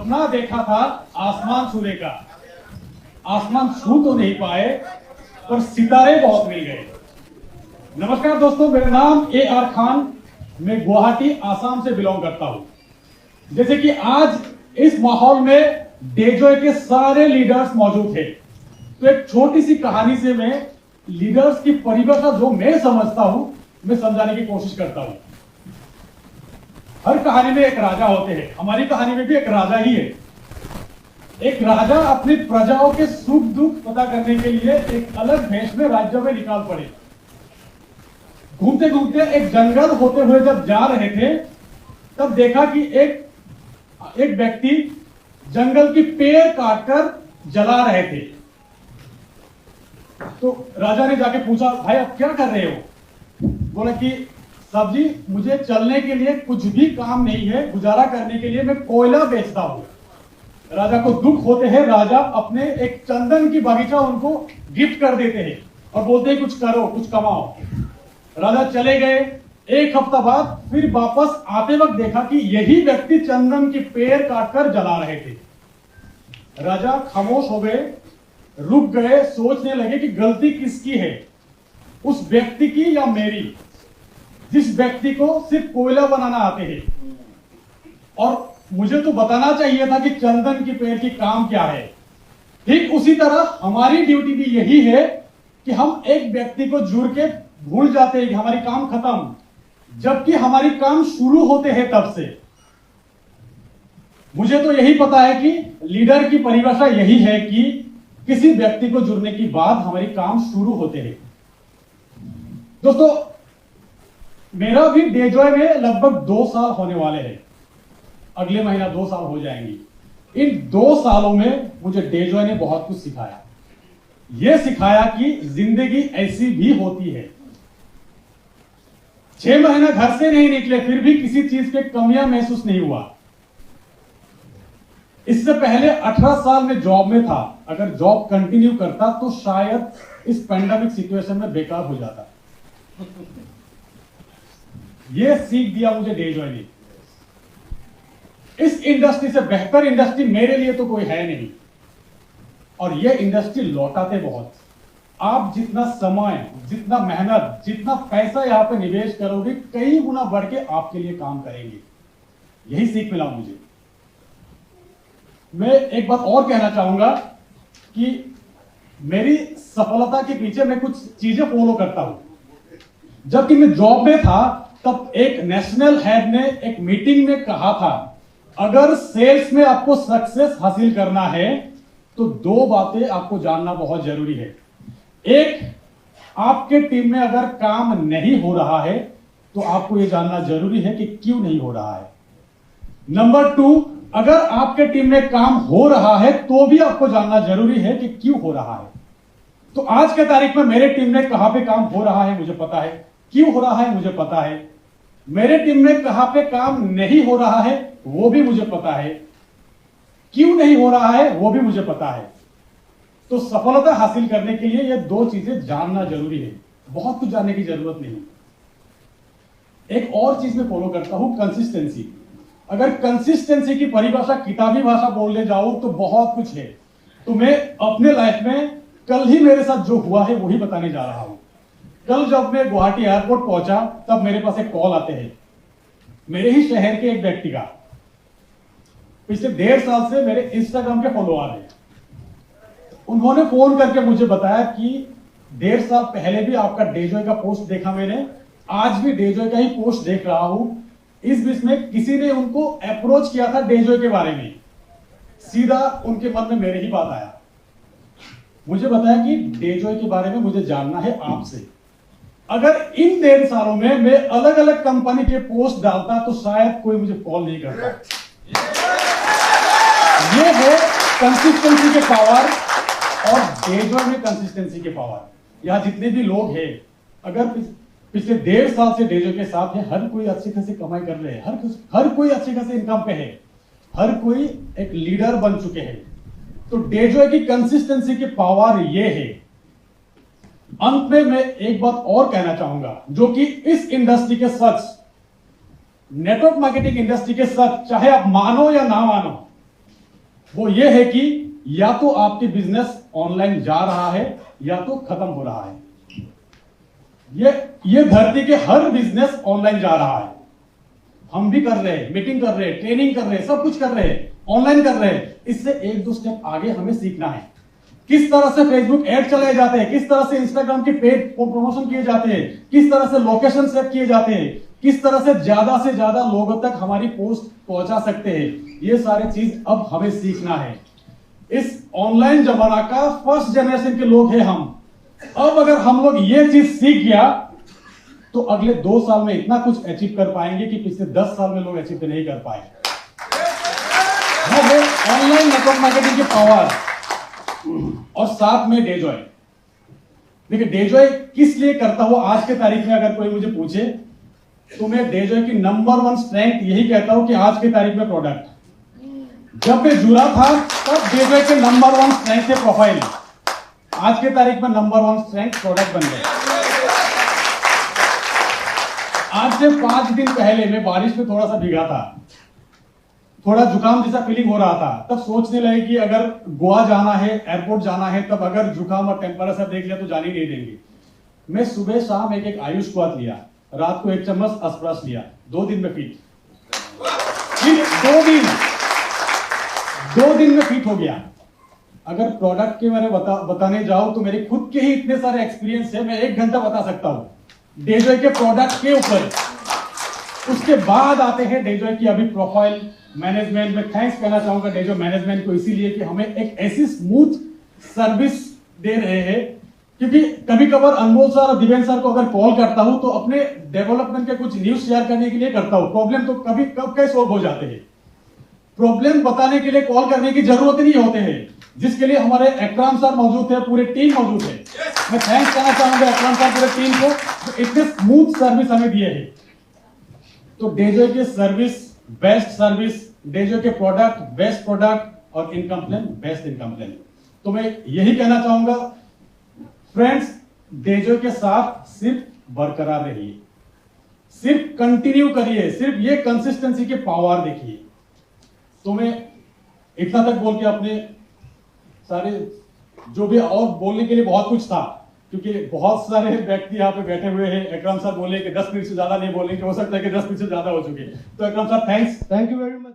सपना देखा था आसमान छूने का, आसमान छू तो नहीं पाए पर सितारे बहुत मिल गए। नमस्कार दोस्तों, मेरा नाम AR खान, मैं गुवाहाटी आसाम से बिलोंग करता हूं। जैसे कि आज इस माहौल में डेजॉय के सारे लीडर्स मौजूद थे, तो एक छोटी सी कहानी से मैं लीडर्स की परिभाषा जो मैं समझता हूं मैं समझाने की कोशिश करता हूं। हर कहानी में एक राजा होते हैं, हमारी कहानी में भी एक राजा ही है। एक राजा अपनी प्रजाओं के सुख दुख पता करने के लिए एक अलग भेष में राज्य में निकाल पड़े। घूमते घूमते एक जंगल होते हुए जब जा रहे थे, तब देखा कि एक व्यक्ति जंगल की पेड़ काटकर जला रहे थे। तो राजा ने जाके पूछा, भाई आप क्या कर रहे हो? बोला कि साहब जी, मुझे चलने के लिए कुछ भी काम नहीं है, गुजारा करने के लिए मैं कोयला बेचता हूं। राजा को दुख होते हैं, राजा अपने एक चंदन की बगीचा उनको गिफ्ट कर देते हैं और बोलते हैं कुछ करो, कुछ कमाओ। राजा चले गए। एक हफ्ता बाद फिर वापस आते वक्त देखा कि यही व्यक्ति चंदन की पेड़ काटकर जला रहे थे। राजा खामोश हो गए, रुक गए, सोचने लगे कि गलती किसकी है, उस व्यक्ति की या मेरी, जिस व्यक्ति को सिर्फ कोयला बनाना आते हैं। और मुझे तो बताना चाहिए था कि चंदन की पेड़ की काम क्या है। ठीक उसी तरह हमारी ड्यूटी भी यही है कि हम एक व्यक्ति को जुड़ के भूल जाते हैं कि हमारी काम खत्म, जबकि हमारी काम शुरू होते हैं तब से। मुझे तो यही पता है कि लीडर की परिभाषा यही है कि किसी व्यक्ति को जुड़ने के बाद हमारी काम शुरू होते हैं। दोस्तों, मेरा भी डेजॉय में लगभग 2 साल होने वाले हैं। अगले महीना 2 साल हो जाएंगे। इन 2 सालों में मुझे डेजॉय ने बहुत कुछ सिखाया। यह सिखाया कि जिंदगी ऐसी भी होती है। 6 महीना घर से नहीं निकले, फिर भी किसी चीज के कमियां महसूस नहीं हुआ। इससे पहले 18 साल में जॉब में था। अगर जॉब कंटिन्यू करता तो शायद इस पैंडेमिक सिचुएशन में बेकार हो जाता। यह सीख दिया मुझे डेजॉय ने। इस इंडस्ट्री से बेहतर इंडस्ट्री मेरे लिए तो कोई है नहीं, और यह इंडस्ट्री लौटाते बहुत। आप जितना समय, जितना मेहनत, जितना पैसा यहां पे निवेश करोगे, कई गुना बढ़ के आपके लिए काम करेंगे। यही सीख मिला मुझे। मैं एक बात और कहना चाहूंगा कि मेरी सफलता के पीछे मैं कुछ चीजें फॉलो करता हूं। जबकि मैं जॉब में था, तब एक नेशनल हेड ने एक मीटिंग में कहा था, अगर सेल्स में आपको सक्सेस हासिल करना है तो 2 बातें आपको जानना बहुत जरूरी है। एक, आपके टीम में अगर काम नहीं हो रहा है तो आपको यह जानना जरूरी है कि क्यों नहीं हो रहा है। नंबर 2, अगर आपके टीम में काम हो रहा है तो भी आपको जानना जरूरी है कि क्यों हो रहा है। तो आज के तारीख में मेरे टीम में कहां पे काम हो रहा है मुझे पता है, क्यों हो रहा है मुझे पता है। मेरे टीम में कहां पे काम नहीं हो रहा है वो भी मुझे पता है, क्यों नहीं हो रहा है वो भी मुझे पता है। तो सफलता हासिल करने के लिए ये 2 चीजें जानना जरूरी है। बहुत कुछ जानने की जरूरत नहीं। एक और चीज मैं फॉलो करता हूं, कंसिस्टेंसी। अगर कंसिस्टेंसी की परिभाषा किताबी भाषा बोलने जाऊं तो बहुत कुछ है। तो मैं अपने लाइफ में कल ही मेरे साथ जो हुआ है वही बताने जा रहा हूं। कल जब मैं गुवाहाटी एयरपोर्ट पहुंचा, तब मेरे पास एक कॉल आते हैं, मेरे ही शहर के एक व्यक्ति का। पिछले 1.5 साल से मेरे इंस्टाग्राम के फॉलोअर हैं। उन्होंने फोन करके मुझे बताया कि 1.5 साल पहले भी आपका डेजॉय का पोस्ट देखा मैंने, आज भी डेजॉय का ही पोस्ट देख रहा हूं। इस बीच में किसी ने उनको अप्रोच किया था डेजॉय के बारे में, सीधा उनके मन में मेरे ही बात आया। मुझे बताया कि डेजॉय के बारे में मुझे जानना है आपसे। अगर इन 1.5 सालों में मैं अलग अलग कंपनी के पोस्ट डालता तो शायद कोई मुझे कॉल नहीं करता। ये है कंसिस्टेंसी के पावर, और डेजॉय में कंसिस्टेंसी के पावर। यहां जितने भी लोग हैं, अगर पिछले 1.5 साल से डेजॉय के साथ है, हर कोई अच्छी खासी कमाई कर रहे हैं, हर कोई अच्छी खासी इनकम पे है, हर कोई एक लीडर बन चुके हैं। तो डेजॉय की कंसिस्टेंसी की पावर ये है। अंत में मैं एक बात और कहना चाहूंगा, जो कि इस इंडस्ट्री के सच, नेटवर्क मार्केटिंग इंडस्ट्री के सच, चाहे आप मानो या ना मानो, वो ये है कि या तो आपकी बिजनेस ऑनलाइन जा रहा है या तो खत्म हो रहा है। ये धरती के हर बिजनेस ऑनलाइन जा रहा है। हम भी कर रहे हैं, मीटिंग कर रहे हैं, ट्रेनिंग कर रहे हैं, सब कुछ कर रहे हैं, ऑनलाइन कर रहे हैं। इससे एक दो स्टेप आगे हमें सीखना है। किस तरह से फेसबुक ऐड चलाए जाते हैं, किस तरह से इंस्टाग्राम के पेज प्रमोशन किए जाते हैं, किस तरह से लोकेशन सेट किए जाते हैं, किस तरह से ज्यादा लोगों तक हमारी पोस्ट पहुंचा सकते हैं, ये सारी चीज अब हमें सीखना है। इस ऑनलाइन जमाना का फर्स्ट जनरेशन के लोग हैं हम। अब अगर हम लोग ये चीज सीख गया तो अगले 2 साल में इतना कुछ अचीव कर पाएंगे कि पिछले 10 साल में लोग अचीव नहीं कर पाए। ऑनलाइन नेटवर्क मार्केटिंग की पावर और साथ में डेजॉय। देखिए डेजॉय किस लिए करता हूं आज के तारीख में, अगर कोई मुझे पूछे तो मैं डेजॉय की नंबर 1 स्ट्रेंथ यही कहता हूं कि आज के तारीख में प्रोडक्ट। जब मैं जुड़ा था तब डेजॉय के नंबर 1 स्ट्रेंथ थे प्रोफाइल, आज के तारीख में नंबर 1 स्ट्रेंथ प्रोडक्ट बन गए। आज से 5 दिन पहले मैं बारिश में थोड़ा सा भीगा था, थोड़ा जुकाम जैसा फीलिंग हो रहा था। तब सोचने लगे कि अगर गोवा जाना है, एयरपोर्ट जाना है, तब अगर जुकाम और टेम्परेचर देख लिया तो जाने नहीं देंगे। मैं सुबह शाम एक आयुष क्वाथ लिया, रात को 1 चम्मच अस्प्रस लिया, 2 दिन में फिट। फिर 2 दिन में फिट हो गया। अगर प्रोडक्ट के मैंने बताने जाऊं तो मेरे खुद के ही इतने सारे एक्सपीरियंस है, मैं 1 घंटा बता सकता हूं डेजॉय के प्रोडक्ट के ऊपर। उसके बाद आते हैं डेजॉय की अभी प्रोफाइल मैनेजमेंट में। थैंक्स कहना चाहूंगा डेजॉय मैनेजमेंट को, इसीलिए कि हमें एक ऐसी स्मूथ सर्विस दे रहे हैं। क्योंकि कभी कभार अनमोल सर और दिवेंद्र सर को अगर कॉल करता हूं तो अपने डेवलपमेंट के कुछ न्यूज शेयर करने के लिए करता हूं। प्रॉब्लम तो कब के सोल्व हो जाते हैं। प्रॉब्लम बताने के लिए कॉल करने की जरूरत नहीं होते हैं, जिसके लिए हमारे अकराम सर मौजूद है, पूरे टीम मौजूद है। मैं थैंक्स कहना चाहूंगा अकराम सर पूरे टीम को, तो इतने स्मूथ सर्विस हमें दिए है। तो डेजॉय की सर्विस बेस्ट सर्विस, डेजॉय के प्रोडक्ट बेस्ट प्रोडक्ट और इनकम्प्लेन बेस्ट इनकम्प्लेन। तो मैं यही कहना चाहूंगा फ्रेंड्स, डेजॉय के साथ सिर्फ बरकरार रहिए, सिर्फ कंटिन्यू करिए, सिर्फ ये कंसिस्टेंसी के पावर देखिए। तो मैं इतना तक बोल के अपने सारे जो भी और बोलने के लिए बहुत कुछ था, क्योंकि बहुत सारे व्यक्ति यहाँ पे बैठे हुए हैं। अकरम सर बोले कि 10 मिनट से ज्यादा नहीं बोलेंगे, हो सकता है कि 10 मिनट से ज्यादा हो चुके। तो Akram sir thank you very much.